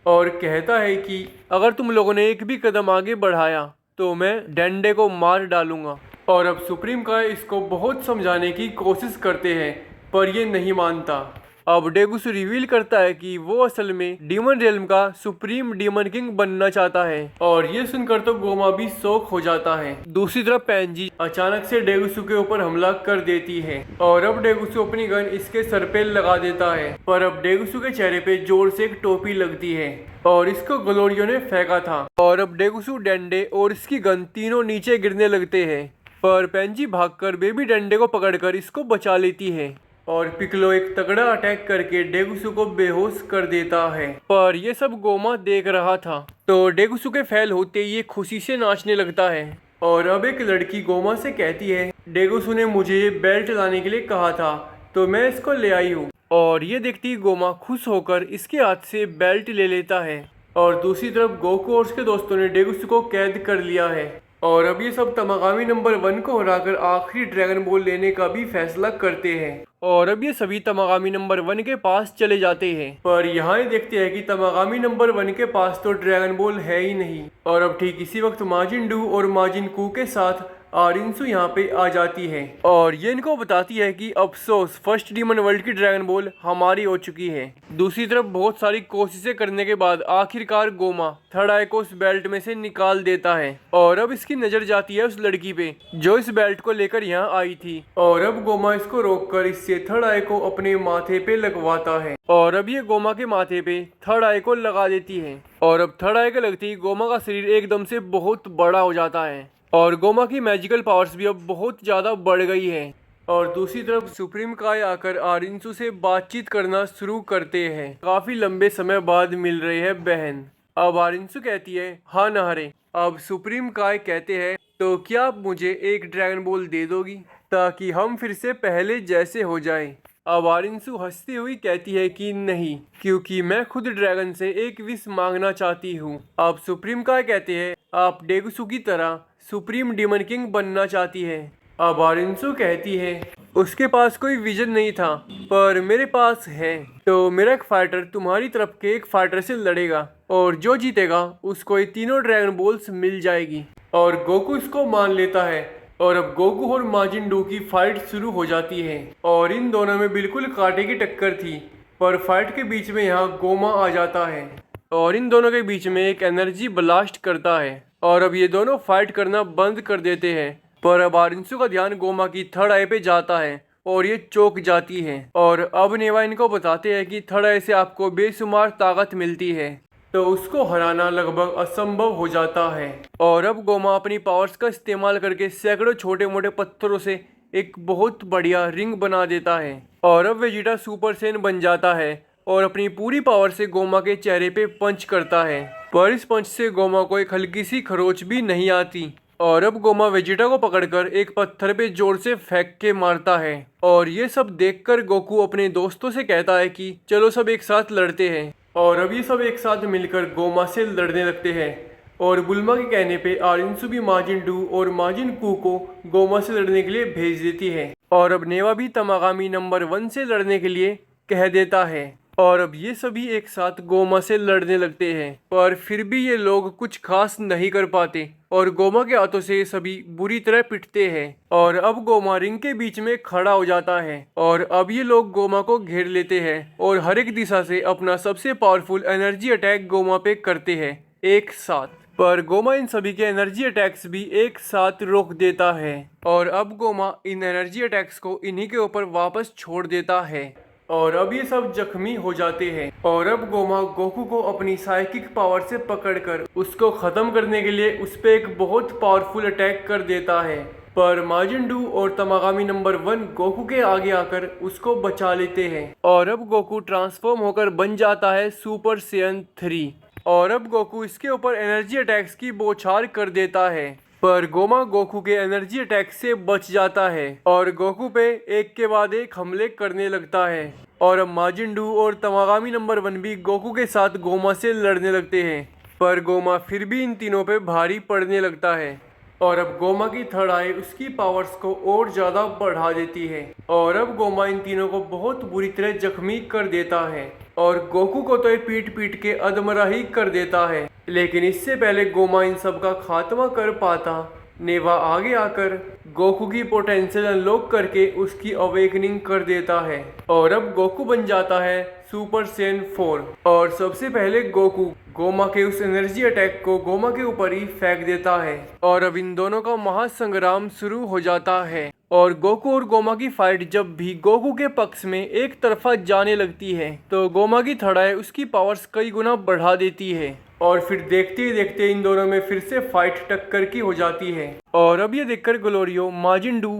और कहता है कि अगर तुम लोगों ने एक भी कदम आगे बढ़ाया तो मैं डंडे को मार डालूंगा। और अब सुप्रीम काय इसको बहुत समझाने की कोशिश करते हैं पर ये नहीं मानता। अब डेगुसु रिवील करता है कि वो असल में डीमन रियल्म का सुप्रीम डीमन किंग बनना चाहता है और ये सुनकर तो गोमा भी शौक हो जाता है। दूसरी तरफ पेंजी अचानक से डेगुसु के ऊपर हमला कर देती है और अब डेगुसु अपनी गन इसके सर पे लगा देता है, पर अब डेगुसु के चेहरे पे जोर से एक टोपी लगती है और इसको ग्लोरियो ने फेंका था और अब डेगुसु डंडे और इसकी गन तीनों नीचे गिरने लगते हैं, पर पेंजी भागकर बेबी डंडे को पकड़कर इसको बचा लेती है और पिकलो एक तगड़ा अटैक करके डेगुसु को बेहोश कर देता है। पर यह सब गोमा देख रहा था तो डेगुसु के फेल होते ये खुशी से नाचने लगता है और अब एक लड़की गोमा से कहती है डेगुसु ने मुझे ये बेल्ट लाने के लिए कहा था तो मैं इसको ले आई हूँ। और ये देखती गोमा खुश होकर इसके हाथ से बेल्ट ले लेता है और दूसरी तरफ गोकू और उसके दोस्तों ने डेगुसु को कैद कर लिया है और अब ये सब तमागामी नंबर 1 को हराकर आखिरी ड्रैगन बॉल लेने का भी फैसला करते हैं और अब ये सभी तमागामी नंबर 1 के पास चले जाते हैं। पर यहाँ देखते हैं कि तमागामी नंबर 1 के पास तो ड्रैगन बॉल है ही नहीं और अब ठीक इसी वक्त माजिन डू और माजिन कू के साथ आरिंसु यहाँ पे आ जाती है और ये इनको बताती है कि अफसोस फर्स्ट डीमन वर्ल्ड की ड्रैगन बॉल हमारी हो चुकी है। दूसरी तरफ बहुत सारी कोशिशें करने के बाद आखिरकार गोमा थर्ड आई को उस बेल्ट में से निकाल देता है और अब इसकी नजर जाती है उस लड़की पे जो इस बेल्ट को लेकर यहाँ आई थी और अब गोमा इसको रोककर इससे थर्ड आई को अपने माथे पे लगवाता है और अब ये गोमा के माथे पे थर्ड आई को लगा देती है और अब थर्ड आई के लगती ही गोमा का शरीर एकदम से बहुत बड़ा हो जाता है और गोमा की मैजिकल पावर्स भी अब बहुत ज़्यादा बढ़ गई है। और दूसरी तरफ सुप्रीम काय आकर आरिंसु से बातचीत करना शुरू करते हैं। काफ़ी लंबे समय बाद मिल रही है बहन। अब आरिंसु कहती है हाँ नहरे। अब सुप्रीम काय कहते हैं तो क्या आप मुझे एक ड्रैगन बॉल दे दोगी ताकि हम फिर से पहले जैसे हो जाएं। अब आरिंसु हंसती हुई कहती है कि नहीं, क्योंकि मैं खुद ड्रैगन से एक विश मांगना चाहती हूँ। अब सुप्रीम काय कहते हैं आप डेगुसु की तरह सुप्रीम डीमन किंग बनना चाहती है। अब आरिंसु कहती है उसके पास कोई विजन नहीं था पर मेरे पास है, तो मेरा एक फाइटर तुम्हारी तरफ के एक फाइटर से लड़ेगा और जो जीतेगा उसको ये तीनों ड्रैगन बॉल्स मिल जाएगी। और गोकू इसको मान लेता है और अब गोकू और माजिन डू की फाइट शुरू हो जाती है और इन दोनों में बिल्कुल कांटे की टक्कर थी, पर फाइट के बीच में यहाँ गोमा आ जाता है और इन दोनों के बीच में एक एनर्जी ब्लास्ट करता है और अब ये दोनों फाइट करना बंद कर देते हैं। पर अब आरिंसु का ध्यान गोमा की थर्ड आई पे जाता है और ये चौंक जाती है और अब नेवा इनको बताते हैं कि थर्ड आई से आपको बेशुमार ताकत मिलती है, तो उसको हराना लगभग असंभव हो जाता है। और अब गोमा अपनी पावर्स का इस्तेमाल करके सैकड़ों छोटे मोटे पत्थरों से एक बहुत बढ़िया रिंग बना देता है और अब वेजिटा सुपर सेन बन जाता है और अपनी पूरी पावर से गोमा के चेहरे पे पंच करता है, पर इस पंच से गोमा को एक हल्की सी खरोच भी नहीं आती और अब गोमा वेजिटा को पकड़कर एक पत्थर पे जोर से फेंक के मारता है। और ये सब देखकर गोकू अपने दोस्तों से कहता है कि चलो सब एक साथ लड़ते हैं। और अब ये सब एक साथ मिलकर गोमा से लड़ने लगते हैं। और बुल्मा के कहने पे आरिंसु भी माजिन डू और माजिन कू को गोमा से लड़ने के लिए भेज देती है। और अब नेवा भी तमागामी नंबर 1 से लड़ने के लिए कह देता है। और अब ये सभी एक साथ गोमा से लड़ने लगते हैं, पर फिर भी ये लोग कुछ खास नहीं कर पाते और गोमा के हाथों से सभी बुरी तरह पिटते हैं। और अब गोमा रिंग के बीच में खड़ा हो जाता है और अब ये लोग गोमा को घेर लेते हैं और हर एक दिशा से अपना सबसे पावरफुल एनर्जी अटैक गोमा पे करते हैं एक साथ। पर गोमा इन सभी के एनर्जी अटैक्स भी एक साथ रोक देता है और अब गोमा इन एनर्जी अटैक्स को इन्हीं के ऊपर वापस छोड़ देता है। और अब ये सब जख्मी हो जाते हैं और अब गोमा गोकू को अपनी साइकिक पावर से पकड़कर उसको खत्म करने के लिए उस पे एक बहुत पावरफुल अटैक कर देता है। पर माजिन डू और तमागामी नंबर 1 गोकू के आगे आकर उसको बचा लेते हैं। और अब गोकू ट्रांसफॉर्म होकर बन जाता है सुपर सैयन 3 और अब गोकू इसके ऊपर एनर्जी अटैक्स की बौछार कर देता है। पर गोमा गोकू के एनर्जी अटैक से बच जाता है और गोकू पे एक के बाद एक हमले करने लगता है। और अब माजिन डू और तमागामी नंबर 1 भी गोकू के साथ गोमा से लड़ने लगते हैं, पर गोमा फिर भी इन तीनों पे भारी पड़ने लगता है। और अब गोमा की थर्ड आई उसकी पावर्स को और ज़्यादा बढ़ा देती है और अब गोमा इन तीनों को बहुत बुरी तरह जख्मी कर देता है और गोकू को तो ये पीट पीट के अधमरा ही कर देता है। लेकिन इससे पहले गोमा इन सब का खात्मा कर पाता, नेवा आगे आकर गोकू की पोटेंशियल अनलॉक करके उसकी अवेकनिंग कर देता है और अब गोकू बन जाता है सुपर सैयन 4। और सबसे पहले गोकू गोमा के उस एनर्जी अटैक को गोमा के ऊपर ही फेंक देता है और अब इन दोनों का महासंग्राम शुरू हो जाता है। और गोकू और गोमा की फाइट जब भी गोकू के पक्ष में एक तरफा जाने लगती है तो गोमा की थर्ड आई उसकी पावर्स कई गुना बढ़ा देती है और फिर देखते ही देखते इन दोनों में फिर से फाइट टक्कर की हो जाती है। और अब ये देखकर ग्लोरियो, माजिन डू,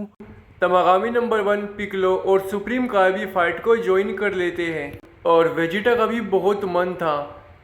तमागामी नंबर 1 पिकलो और सुप्रीम का भी फाइट को ज्वाइन कर लेते हैं। और वेजिटा का भी बहुत मन था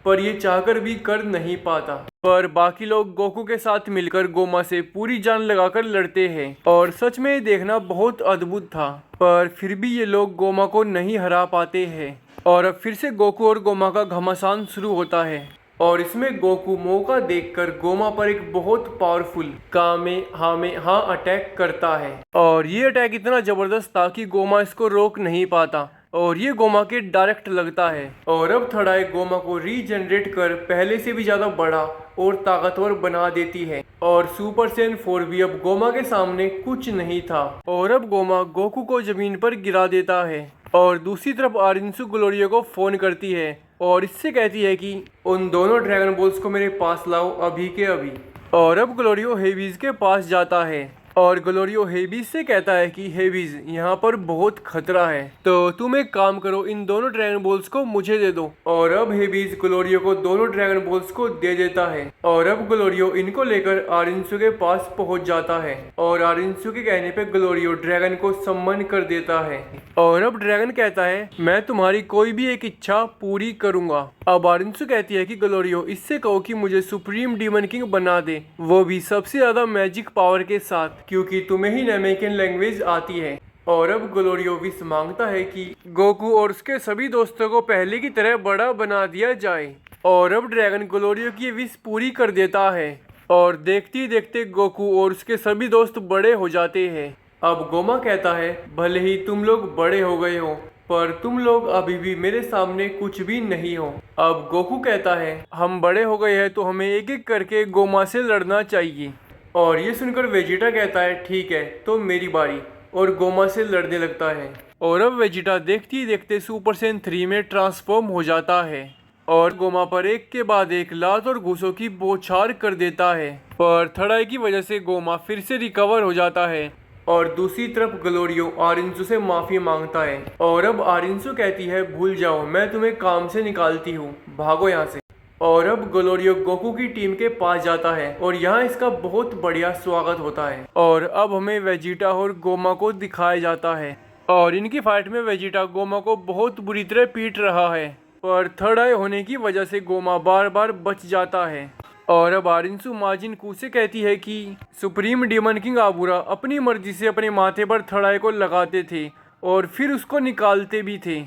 पर ये चाहकर भी कर नहीं पाता, पर बाकी लोग गोकू के साथ मिलकर गोमा से पूरी जान लगाकर लड़ते हैं और सच में ये देखना बहुत अद्भुत था। पर फिर भी ये लोग गोमा को नहीं हरा पाते हैं और अब फिर से गोकू और गोमा का घमासान शुरू होता है और इसमें गोकू मौका देखकर गोमा पर एक बहुत पावरफुल कामेहामेहा अटैक करता है और ये अटैक इतना जबरदस्त था कि गोमा इसको रोक नहीं पाता और ये गोमा के डायरेक्ट लगता है। और अब थर्ड आई गोमा को रीजनरेट कर पहले से भी ज्यादा बड़ा और ताकतवर बना देती है और सुपर सैयन 4 भी अब गोमा के सामने कुछ नहीं था और अब गोमा गोकू को जमीन पर गिरा देता है। और दूसरी तरफ आरिंसु ग्लोरियो को फोन करती है और इससे कहती है कि उन दोनों ड्रैगन बॉल्स को मेरे पास लाओ अभी के अभी। और अब ग्लोरियो हेबीज के पास जाता है और ग्लोरियो हेबीज से कहता है कि हेबीज यहाँ पर बहुत खतरा है तो तुम एक काम करो, इन दोनों ड्रैगन बॉल्स को मुझे दे दो। और अब हेबीज ग्लोरियो को दोनों ड्रैगन बॉल्स को दे देता है और अब ग्लोरियो इनको लेकर आरिंसु के पास पहुंच जाता है और आरिंसु के कहने पे ग्लोरियो ड्रैगन को सम्मन कर देता है और अब ड्रैगन कहता है मैं तुम्हारी कोई भी एक इच्छा पूरी करूंगा। अब आरिंसु कहती है कि ग्लोरियो इससे कहो कि मुझे सुप्रीम डीमन किंग बना दे, वो भी सबसे ज्यादा मैजिक पावर के साथ, क्योंकि तुम्हें ही नामेकियन लैंग्वेज आती है। और अब ग्लोरियो विश मांगता है कि गोकू और उसके सभी दोस्तों को पहले की तरह बड़ा बना दिया जाए और अब ड्रैगन ग्लोरियो की विश पूरी कर देता है और देखते ही देखते गोकू और उसके सभी दोस्त बड़े हो जाते हैं। अब गोमा कहता है भले ही तुम लोग बड़े हो गए हो पर तुम लोग अभी भी मेरे सामने कुछ भी नहीं हो। अब गोकू कहता है हम बड़े हो गए हैं तो हमें एक एक करके गोमा से लड़ना चाहिए। और ये सुनकर वेजिटा कहता है ठीक है तो मेरी बारी, और गोमा से लड़ने लगता है। और अब वेजिटा देखते ही देखते सुपर सैयन 3 में ट्रांसफॉर्म हो जाता है और गोमा पर एक के बाद एक लात और घूसों की बौछार कर देता है। पर थर्ड आई की वजह से गोमा फिर से रिकवर हो जाता है और दूसरी तरफ ग्लोरियो आरिंसु से माफी मांगता है और अब आरिंसु कहती है भूल जाओ, मैं तुम्हें काम से निकालती हूँ, भागो यहाँ से। और अब ग्लोरियो गोकू की टीम के पास जाता है और यहाँ इसका बहुत बढ़िया स्वागत होता है। और अब हमें वेजिटा और गोमा को दिखाया जाता है और इनकी फाइट में वेजिटा गोमा को बहुत बुरी तरह पीट रहा है पर थर्ड आई होने की वजह से गोमा बार बार बच जाता है और अब आरिंसु माजिन कू से कहती है कि सुप्रीम डीमन किंग आबूरा अपनी मर्जी से अपने माथे पर थर्ड आई को लगाते थे और फिर उसको निकालते भी थे।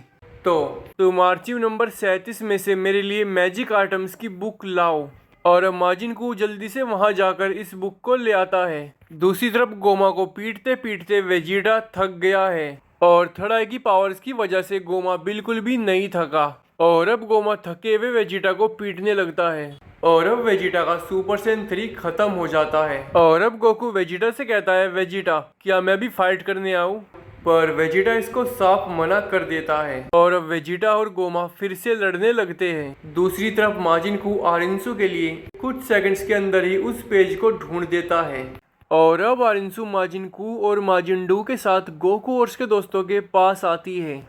तो तुम आर्चिव नंबर 37 में से मेरे लिए मैजिक आइटम्स की बुक लाओ। और अब माजिन कू जल्दी से वहां जाकर इस बुक को ले आता है। दूसरी तरफ गोमा को पीटते पीटते वेजिटा थक गया है और थर्ड आई की पावर्स की वजह से गोमा बिल्कुल भी नहीं थका। और अब गोमा थके हुए वेजिटा को पीटने लगता है और अब वेजिटा का सुपर सेन 3 खत्म हो जाता है। और अब गोकू वेजिटा से कहता है, वेजिटा क्या मैं भी फाइट करने आऊं? पर वेजिटा इसको साफ मना कर देता है और अब वेजिटा और गोमा फिर से लड़ने लगते हैं। दूसरी तरफ माजिन कू आरिंसु के लिए कुछ सेकंड्स के अंदर ही उस पेज को ढूंढ देता है। और अब आरिंसु माजिन कू और माजिन डू के साथ गोकू और उसके दोस्तों के पास आती है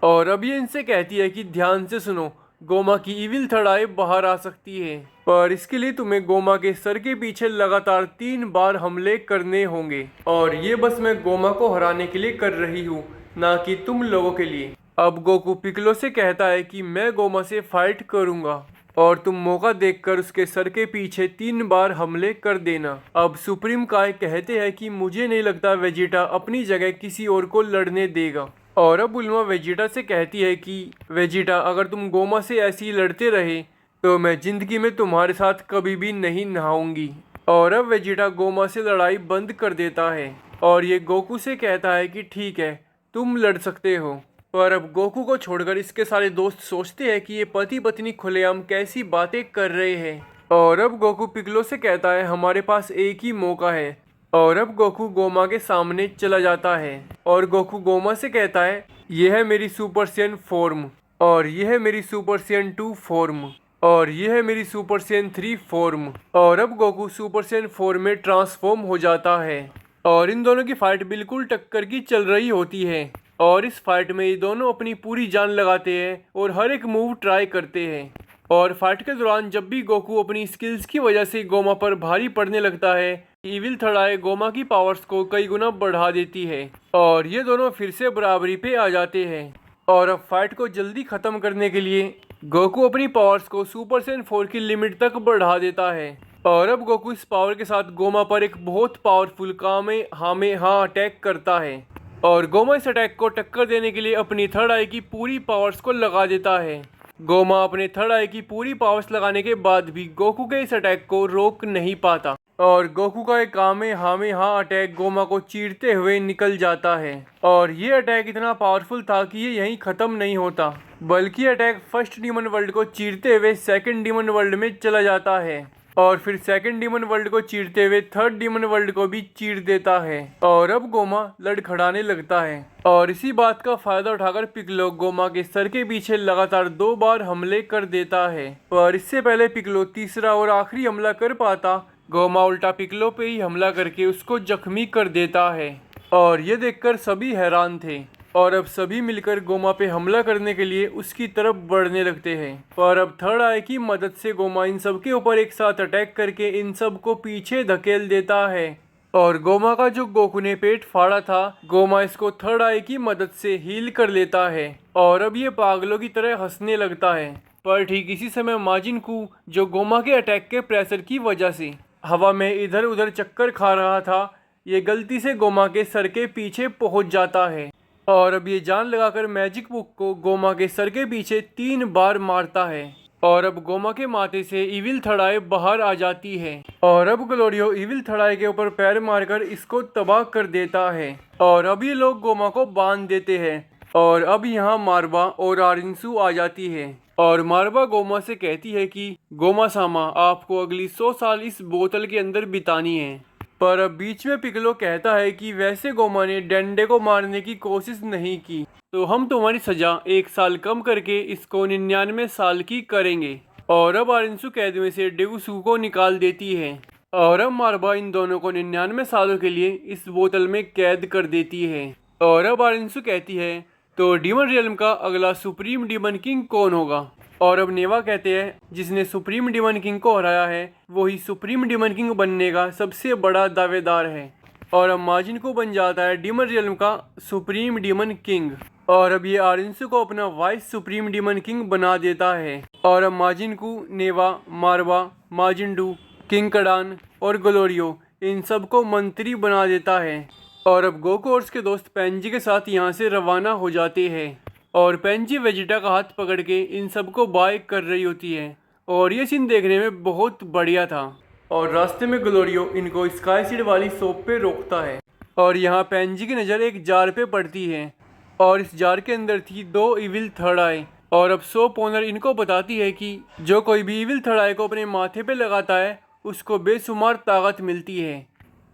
और अब ये इनसे कहती है कि ध्यान से सुनो, गोमा की इविल थर्ड आई बाहर आ सकती है, पर इसके लिए तुम्हें गोमा के सर के पीछे लगातार 3 बार हमले करने होंगे और ये बस मैं गोमा को हराने के लिए कर रही हूँ, ना कि तुम लोगों के लिए। अब गोकू पिकलो से कहता है कि मैं गोमा से फाइट करूंगा और तुम मौका देखकर उसके सर के पीछे 3 बार हमले कर देना। अब सुप्रीम काय कहते हैं कि मुझे नहीं लगता वेजिटा अपनी जगह किसी और को लड़ने देगा। और अब बुल्मा वेजिटा से कहती है कि वेजिटा अगर तुम गोमा से ऐसे ही लड़ते रहे तो मैं जिंदगी में तुम्हारे साथ कभी भी नहीं नहाऊंगी। और अब वेजिटा गोमा से लड़ाई बंद कर देता है और ये गोकू से कहता है कि ठीक है तुम लड़ सकते हो। पर अब गोकू को छोड़कर इसके सारे दोस्त सोचते हैं कि ये पति पत्नी खुलेआम कैसी बातें कर रहे हैं। और अब गोकू पिकलो से कहता है हमारे पास एक ही मौका है। और अब गोकू गोमा के सामने चला जाता है और गोकू गोमा से कहता है यह है मेरी सुपर सेन फॉर्म और यह है मेरी सुपर सेन 2 फॉर्म और यह है मेरी सुपर सेन 3 फॉर्म। और अब गोकू सुपर सेन 4 में ट्रांसफॉर्म हो जाता है और इन दोनों की फाइट बिल्कुल टक्कर की चल रही होती है और इस फाइट में ये दोनों अपनी पूरी जान लगाते हैं और हर एक मूव ट्राई करते हैं। और फाइट के दौरान जब भी गोकू अपनी स्किल्स की वजह से गोमा पर भारी पड़ने लगता है, इविल थर्ड आई गोमा की पावर्स को कई गुना बढ़ा देती है और ये दोनों फिर से बराबरी पे आ जाते हैं। और अब फाइट को जल्दी खत्म करने के लिए गोकू अपनी पावर्स को सुपर सेन 4 की लिमिट तक बढ़ा देता है और अब गोकू इस पावर के साथ गोमा पर एक बहुत पावरफुल कामे हामे हाँ अटैक करता है और गोमा इस अटैक को टक्कर देने के लिए अपनी थर्ड आई की पूरी पावर्स को लगा देता है। गोमा अपने थर्ड आई की पूरी पावर्स लगाने के बाद भी गोकू के इस अटैक को रोक नहीं पाता और गोकू का एक कामे हामे हाँ अटैक गोमा को चीरते हुए निकल जाता है और ये अटैक इतना पावरफुल था कि ये यहीं खत्म नहीं होता, बल्कि अटैक फर्स्ट डीमन वर्ल्ड को चीरते हुए सेकंड डीमन वर्ल्ड में चला जाता है और फिर सेकंड डीमन वर्ल्ड को चीरते हुए थर्ड डीमन वर्ल्ड को भी चीर देता है। और अब गोमा लड़खड़ाने लगता है और इसी बात का फायदा उठाकर पिकलो गोमा के सर के पीछे लगातार 2 बार हमले कर देता है। पर इससे पहले पिकलो तीसरा और आखिरी हमला कर पाता, गोमा उल्टा पिकलो पे ही हमला करके उसको जख्मी कर देता है और ये देखकर सभी हैरान थे और अब सभी मिलकर गोमा पे हमला करने के लिए उसकी तरफ बढ़ने लगते हैं। पर अब थर्ड आई की मदद से गोमा इन सब के ऊपर एक साथ अटैक करके इन सब को पीछे धकेल देता है और गोमा का जो गोकू ने पेट फाड़ा था, गोमा इसको थर्ड आई की मदद से हील कर लेता है और अब ये पागलों की तरह हंसने लगता है। पर ठीक इसी समय माजिन कू, जो गोमा के अटैक के प्रेशर की वजह से हवा में इधर उधर चक्कर खा रहा था, ये गलती से गोमा के सर के पीछे पहुंच जाता है और अब ये जान लगाकर मैजिक बुक को गोमा के सर के पीछे 3 बार मारता है और अब गोमा के माथे से इविल थर्ड आई बाहर आ जाती है और अब ग्लोरियो इविल थर्ड आई के ऊपर पैर मारकर इसको तबाह कर देता है और अब ये लोग गोमा को बांध देते हैं और अब यहाँ मारबा और आरिंसु आ जाती है और मारबा गोमा से कहती है कि गोमा सामा आपको अगली 100 साल इस बोतल के अंदर बितानी है। पर अब बीच में पिकलो कहता है कि वैसे गोमा ने डेंडे को मारने की कोशिश नहीं की, तो हम तुम्हारी सजा 1 साल कम करके इसको 99 साल की करेंगे। और अब आरिंसु कैद में से डेगुसु को निकाल देती है और अब मारबा इन दोनों को 99 सालों के लिए इस बोतल में कैद कर देती है। और अब आरिंसु कहती है तो डीमन रियल्म का अगला सुप्रीम डीमन किंग कौन होगा? और अब नेवा कहते हैं जिसने सुप्रीम डीमन किंग को हराया है वही सुप्रीम डीमन किंग बनने का सबसे बड़ा दावेदार है। और अब माजिन को बन जाता है डीमन रियल्म का सुप्रीम डीमन किंग और अब ये आरिंसु को अपना वाइस सुप्रीम डीमन किंग बना देता है। और अब माजिन को, नेवा, मारवा माजिंडू, किंग कडान और ग्लोरियो इन सबको मंत्री बना देता है। और अब गोकू और उसके दोस्त पेंजी के साथ यहाँ से रवाना हो जाते हैं और पेंजी वेजिटा का हाथ पकड़ के इन सबको बाय कर रही होती है और ये सीन देखने में बहुत बढ़िया था। और रास्ते में ग्लोरियो इनको स्काई सीड वाली शॉप पे रोकता है और यहाँ पेंजी की नज़र एक जार पे पड़ती है और इस जार के अंदर थी 2 इविल थर्ड आई। और अब शॉप ओनर इनको बताती है कि जो कोई भी इविल थर्ड आई को अपने माथे पे लगाता है उसको बेशुमार ताकत मिलती है,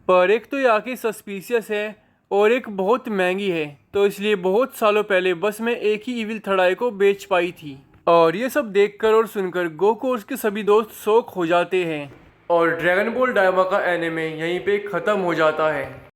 पर एक तो ये आके सस्पिशियस है और एक बहुत महंगी है, तो इसलिए बहुत सालों पहले बस मैं एक ही इविल थर्ड आई को बेच पाई थी। और ये सब देखकर और सुनकर गोकू और उसके सभी दोस्त शॉक हो जाते हैं और ड्रैगन बॉल डायमा का एनिमे यहीं पे ख़त्म हो जाता है।